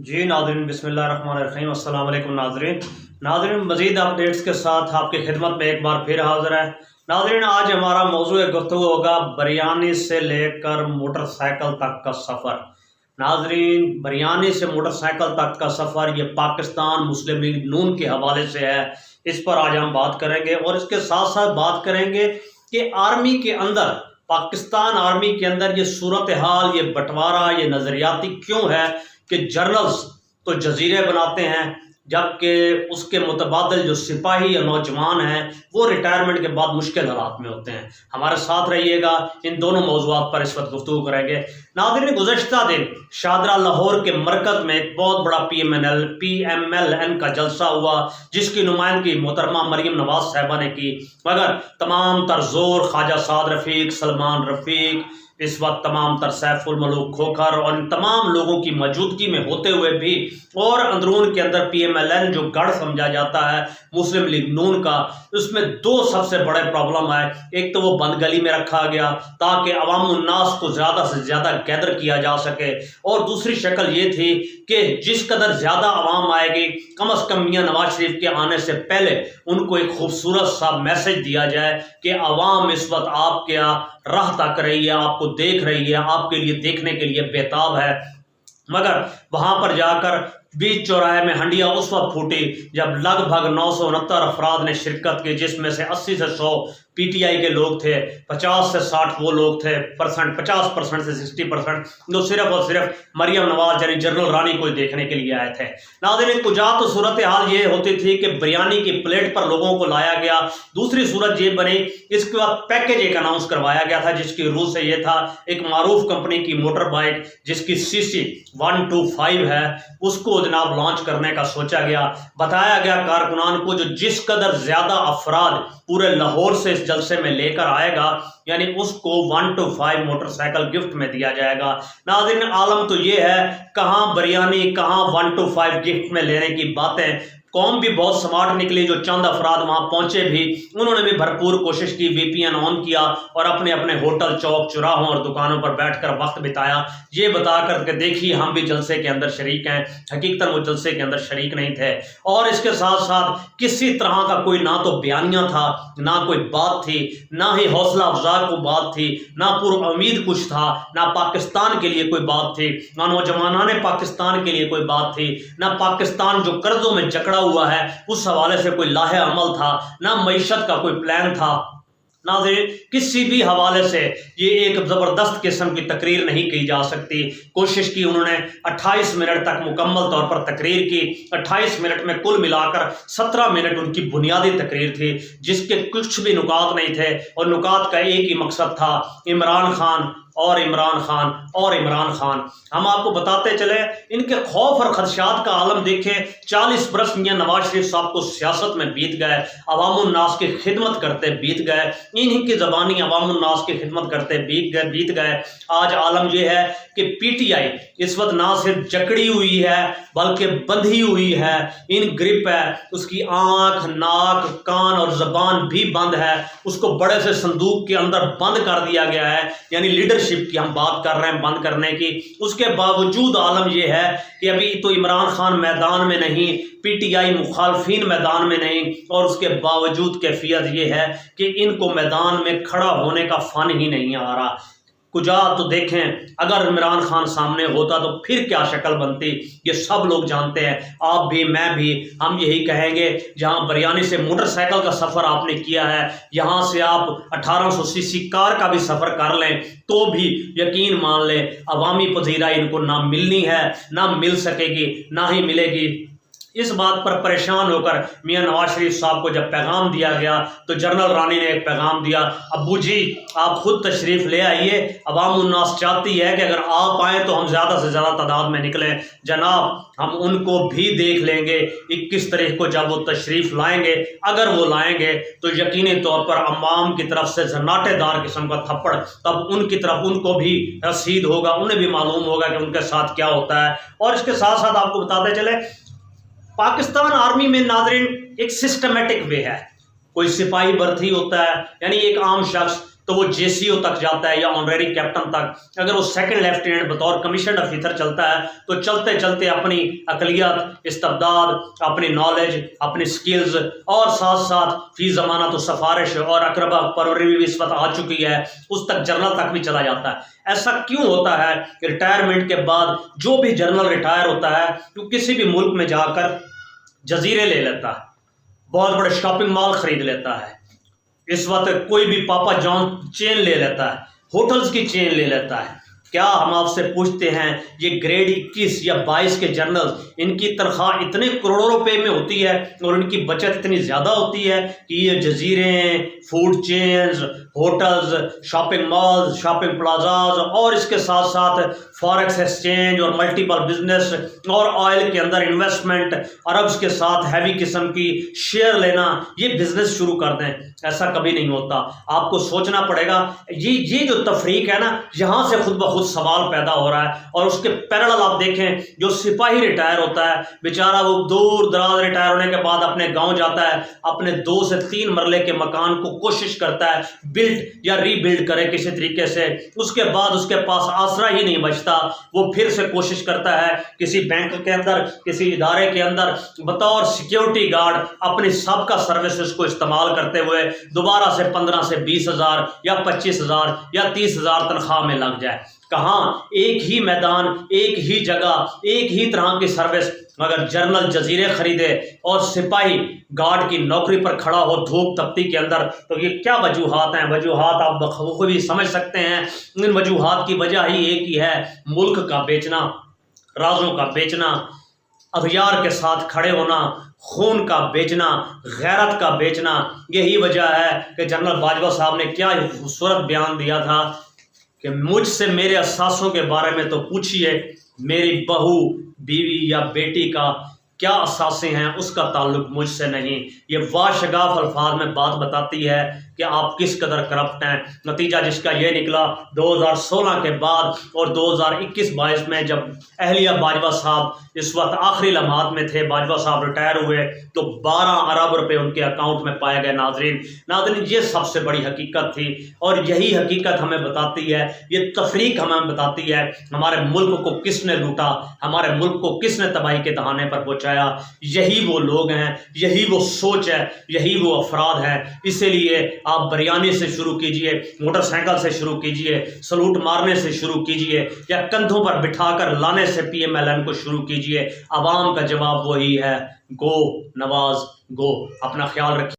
जी नाज़रीन, बिस्मिल्लाहिर्रहमानिर्रहीम, अस्सलाम वालेकुम नाज़रीन, मज़ीद अपडेट्स के साथ आपकी खिदमत में एक बार फिर हाज़िर है। नाज़रीन, आज हमारा मौज़ू गुफ्तगू होगा बिरयानी से लेकर मोटरसाइकिल तक का सफ़र। नाज़रीन, बिरयानी से मोटरसाइकिल तक का सफ़र ये पाकिस्तान मुस्लिम लीग नून के हवाले से है। इस पर आज हम बात करेंगे और इसके साथ साथ बात करेंगे कि आर्मी के अंदर, पाकिस्तान आर्मी के अंदर ये सूरत हाल, ये बंटवारा, ये नज़रियाती क्यों है कि जर्नल्स तो जजीरे बनाते हैं, जबकि उसके मुतबादल जो सिपाही या नौजवान हैं वो रिटायरमेंट के बाद मुश्किल हालात में होते हैं। हमारे साथ रहिएगा, इन दोनों मौज़ूआत पर इस वक्त गुफ्तगू करेंगे। नाज़रीन, गुज़श्ता दिन शादरा लाहौर के मरकज़ में एक बहुत बड़ा PMLN का जलसा हुआ, जिसकी नुमाइंदगी मोहतरमा मरीम नवाज साहिबा ने की, मगर तमाम तर जोर ख्वाजा साद रफ़ीक, सलमान रफ़ीक, इस वक्त तमाम तर सैफुल मलूक खोखर और इन तमाम लोगों की मौजूदगी में होते हुए भी और अंदरून के अंदर PMLN जो गढ़ समझा जाता है मुस्लिम लीग नून का, उसमें दो सबसे बड़े प्रॉब्लम आए। एक तो वो बंद गली में रखा गया ताकि अवामुन्नास को ज़्यादा से ज़्यादा गैदर किया जा सके, और दूसरी शक्ल ये थी कि जिस कदर ज़्यादा आवाम आएगी, कम अज़ कम मियां नवाज शरीफ के आने से पहले उनको एक खूबसूरत सा मैसेज दिया जाए कि आवाम इस वक्त आपके राह तक रही है, आपको देख रही है, आपके लिए देखने के लिए बेताब है। मगर वहां पर जाकर बीच चौराहे में हंडिया उस वक्त फूटी जब लगभग 969 अफराद ने शिरकत की, जिसमें से 80 से 100 PTI के लोग थे, 50 से 60 वो लोग थे 50% से 60% जो सिर्फ और सिर्फ मरियम नवाज यानी जनरल रानी को देखने के लिए आए थे। नाज़रीन, कुजा तो सूरत हाल ये होती थी कि बिरयानी की प्लेट पर लोगों को लाया गया। दूसरी सूरत ये बनी, इसके बाद पैकेज एक अनाउंस करवाया गया था, जिसकी रूल से ये था एक मारूफ कंपनी की मोटर बाइक जिसकी CC 125 है, उसको जनाब लॉन्च करने का सोचा गया। बताया गया कारकुनान को जो जिस कदर ज्यादा अफराद पूरे लाहौर से इस जलसे में लेकर आएगा, यानी उसको 125 मोटरसाइकिल गिफ्ट में दिया जाएगा। नाज़रीन, आलम तो ये है, कहां बिरयानी, कहां 125 गिफ्ट में लेने की बातें। कौम भी बहुत स्मार्ट निकली, जो चंद अफराद वहां पहुंचे भी उन्होंने भी भरपूर कोशिश की, VPN ऑन किया और अपने अपने होटल, चौक, चौराहों और दुकानों पर बैठकर वक्त बिताया, ये बता कर के देखिए हम भी जलसे के अंदर शरीक हैं। हकीकतन वो जलसे के अंदर शरीक नहीं थे, और इसके साथ साथ किसी तरह का कोई ना तो बयानिया था, ना कोई बात थी, ना ही हौसला अफजा को बात थी, ना पूर्व उम्मीद कुछ था, ना पाकिस्तान के लिए कोई बात थी, ना नौजवानाने पाकिस्तान के लिए कोई बात थी, ना पाकिस्तान जो कर्जों में जकड़ा हुआ है उस हवाले से कोई लाहे अमल था, ना मईशत का कोई प्लान था। नाज़रीन, किसी भी हवाले से ये एक ज़बरदस्त किस्म की तकरीर नहीं की जा सकती। कोशिश की उन्होंने, 28 मिनट तक मुकम्मल तौर पर तकरीर की। 28 मिनट में कुल मिलाकर 17 मिनट उनकी बुनियादी तकरीर थी, जिसके कुछ भी नुकात नहीं थे, और नुकात का एक ही मकसद था, इमरान खान और इमरान खान और इमरान खान। हम आपको बताते चले, इनके खौफ और खदशात का आलम देखें। 40 बरस मियां नवाज शरीफ साहब को सियासत में बीत गए, अवामुन्नास की खिदमत करते बीत गए, इन्हीं की ज़बानी अवामुन्नास की खिदमत करते बीत गए। आज आलम यह है कि PTI इस वक्त ना सिर्फ जकड़ी हुई है बल्कि बंधी हुई है, इन ग्रिप है, उसकी आंख, नाक, कान और जबान भी बंद है, उसको बड़े से संदूक के अंदर बंद कर दिया गया है। यानी लीडरशिप की हम बात कर रहे हैं, बंद करने की। उसके बावजूद आलम यह है कि अभी तो इमरान खान मैदान में नहीं, PTI मुखालफिन मैदान में नहीं, और उसके बावजूद कैफियत यह है कि इनको मैदान में खड़ा होने का फन ही नहीं आ रहा। कुजा तो देखें, अगर इमरान खान सामने होता तो फिर क्या शक्ल बनती, ये सब लोग जानते हैं, आप भी, मैं भी। हम यही कहेंगे, जहां बिरयानी से मोटरसाइकिल का सफ़र आपने किया है, यहां से आप 1800 CC कार का भी सफ़र कर लें तो भी यकीन मान लें, अवामी पजीरा इनको ना मिलनी है, ना मिल सकेगी, ना ही मिलेगी। इस बात पर परेशान होकर मियां नवाज शरीफ साहब को जब पैगाम दिया गया तो जनरल रानी ने एक पैगाम दिया, अब्बू जी आप खुद तशरीफ ले आइए, अवामुन्नास चाहती है कि अगर आप आए तो हम ज़्यादा से ज़्यादा तादाद में निकलें। जनाब, हम उनको भी देख लेंगे 21 तारीख को जब वो तशरीफ़ लाएंगे। अगर वो लाएंगे तो यकीनी तौर पर अवाम की तरफ से जन्नाटेदार किस्म का थप्पड़ तब उनकी तरफ उनको भी रसीद होगा, उन्हें भी मालूम होगा कि उनके साथ क्या होता है। और इसके साथ साथ आपको बताते चले, पाकिस्तान आर्मी में नाज़रीन एक सिस्टमेटिक वे है। कोई सिपाही भर्ती होता है, यानी एक आम शख्स तो वो JCO तक जाता है या ऑनरेरी कैप्टन तक। अगर वो सेकंड लेफ्टिनेंट बतौर कमीशन ऑफिसर चलता है तो चलते चलते अपनी अकलियत, इस्तेदाद, अपनी नॉलेज, अपनी स्किल्स और साथ साथ फी ज़माना तो सिफारिश और अकरबा परवरी भी इस वक्त आ चुकी है, उस तक जनरल तक भी चला जाता है। ऐसा क्यों होता है कि रिटायरमेंट के बाद जो भी जनरल रिटायर होता है तो किसी भी मुल्क में जाकर जजीरे ले लेता है, बहुत बड़े शॉपिंग मॉल खरीद लेता है, इस वक्त कोई भी पापा जॉन चेन ले लेता है, होटल्स की चेन ले लेता है। क्या हम आपसे पूछते हैं ये ग्रेड 21 या 22 के जनरल, इनकी तनख्वाह इतने करोड़ों रुपए में होती है और इनकी बचत इतनी ज़्यादा होती है कि ये जजीरे, food chains, hotels, shopping malls, shopping plazas और इसके साथ साथ फॉरेक्स एक्सचेंज और मल्टीपल बिजनेस और ऑयल के अंदर इन्वेस्टमेंट, अरब्स के साथ हैवी किस्म की शेयर लेना, ये बिजनेस शुरू कर दें? ऐसा कभी नहीं होता। आपको सोचना पड़ेगा। ये जो तफरीक है ना, यहाँ से खुद ब खुद सवाल पैदा हो रहा है। और उसके पैरेलल आप देखें, जो सिपाही रिटायर होता है बेचारा, वो दूर दराज रिटायर होने के बाद अपने गांव जाता है, अपने 2 से 3 मरले के मकान को कोशिश करता है बिल्ड या रीबिल्ड करे किसी तरीके से। उसके बाद उसके पास आसरा ही नहीं बचता, वो फिर से कोशिश करता है किसी बैंक के अंदर, किसी इदारे के अंदर बतौर सिक्योरिटी गार्ड अपनी सबका सर्विसेज को इस्तेमाल करते हुए दोबारा से 15 से 20 हज़ार या 25 हज़ार या 30 हज़ार तनख्वाह में लग जाए। कहाँ? एक ही मैदान, एक ही जगह, एक ही तरह की सर्विस। अगर जनरल जजीरे खरीदे और सिपाही गार्ड की नौकरी पर खड़ा हो धूप तपती के अंदर, तो ये क्या वजूहात हैं? वजूहात आप बखूबी समझ सकते हैं। इन वजूहात की वजह ही एक ही है, मुल्क का बेचना, राजों का बेचना, अगयार के साथ खड़े होना, खून का बेचना, गैरत का बेचना। यही वजह है कि जनरल बाजवा साहब ने क्या खूबसूरत बयान दिया था कि मुझसे मेरे असासों के बारे में तो पूछिए, मेरी बहू, बीवी या बेटी का क्या असासे हैं उसका ताल्लुक मुझसे नहीं। ये वाशगाफ अल्फाज में बात बताती है कि आप किस कदर करप्ट हैं। नतीजा जिसका ये निकला 2016 के बाद और 2021-22 में जब अहलिया बाजवा साहब इस वक्त आखिरी लम्हात में थे, बाजवा साहब रिटायर हुए, तो 12 अरब रुपए उनके अकाउंट में पाए गए। नाज़रीन, ये सबसे बड़ी हकीकत थी और यही हकीकत हमें बताती है, ये तफरीक हमें बताती है हमारे मुल्क को किसने लूटा, हमारे मुल्क को किसने तबाही के दहाने पर पहुँचाया। यही वो लोग हैं, यही वो सोच है, यही वो अफराद हैं। इसीलिए आप बिरयानी से शुरू कीजिए, मोटरसाइकिल से शुरू कीजिए, सलूट मारने से शुरू कीजिए या कंधों पर बिठाकर लाने से PMLN को शुरू कीजिए। आवाम का जवाब वही है, गो नवाज गो। अपना ख्याल रखिए।